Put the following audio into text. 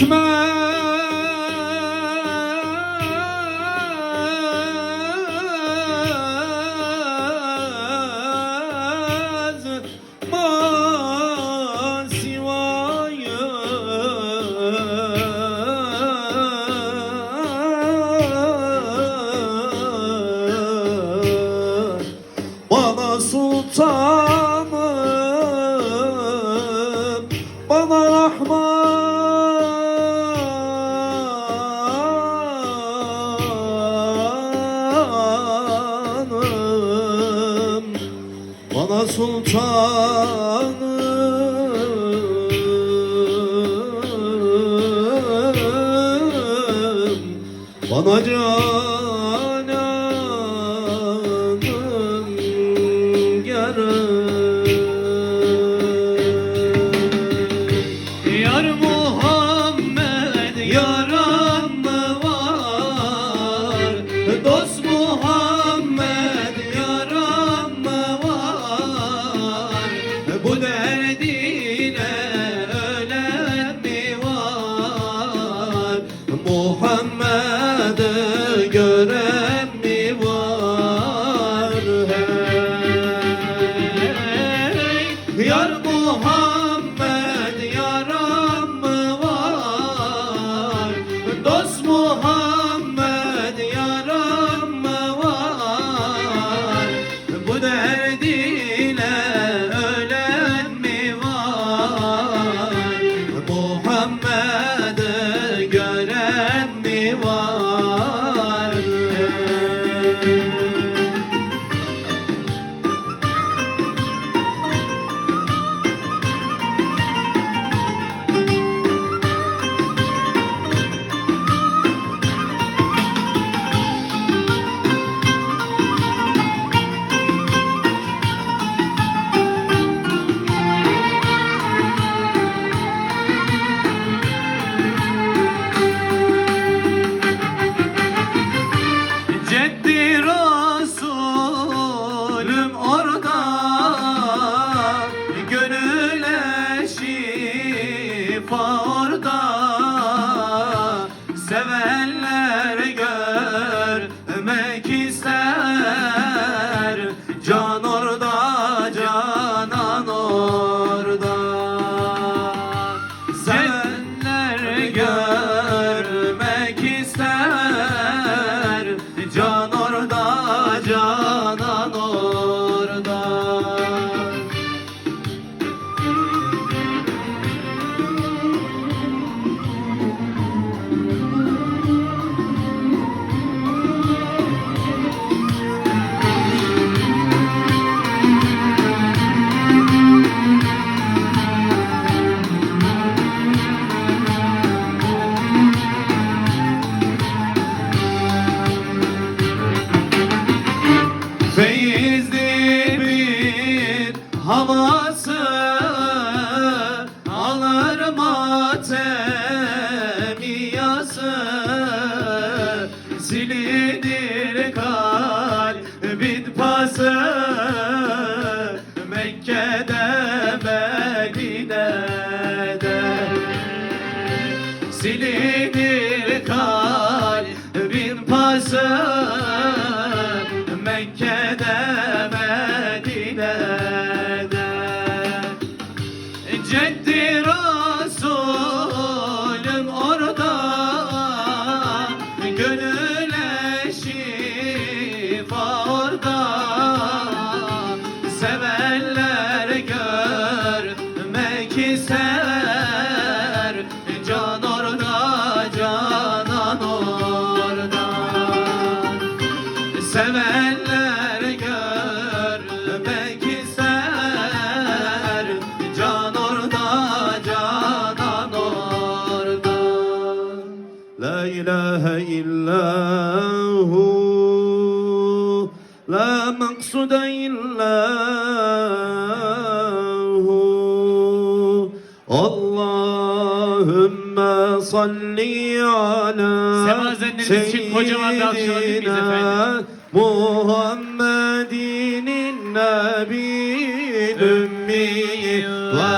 ma sivayı. Bana sultanım, bana rahmanım, bana sultanım, bana cananım yarım. Yar Muhammed yaran mı var? Dost Muhammed yaran mı var? Bu derdine ölen mi var? Muhammed'i gören mi var? Hey, yar Muhammed yaran mı var? Dost Muhammed yaran mı var? Bu derdine ölen mi var? Muhammed'i gören mi var? Ceddi Resulüm orada, gönüle şifa orada. Sevenler görmek ister, can orada, canan orada. Sevenler görmek ister, can orada, canan orada. Feyizli bir havası alır matemiyası, silinir kalbin pası Mekke'de Medine'de. Silinir kalbin pası Mekke'de Medine'de. Ceddi Resulüm orada, gönüle şifa orada. Sevenler görmek ister, can orada, canan orada. Sevenler görmek ister, can orada, canan orada. La ilahe illahu, la maksuda illahu. Allahümme salli ala seyyidina Muhammedin nebiyyil ümmi ve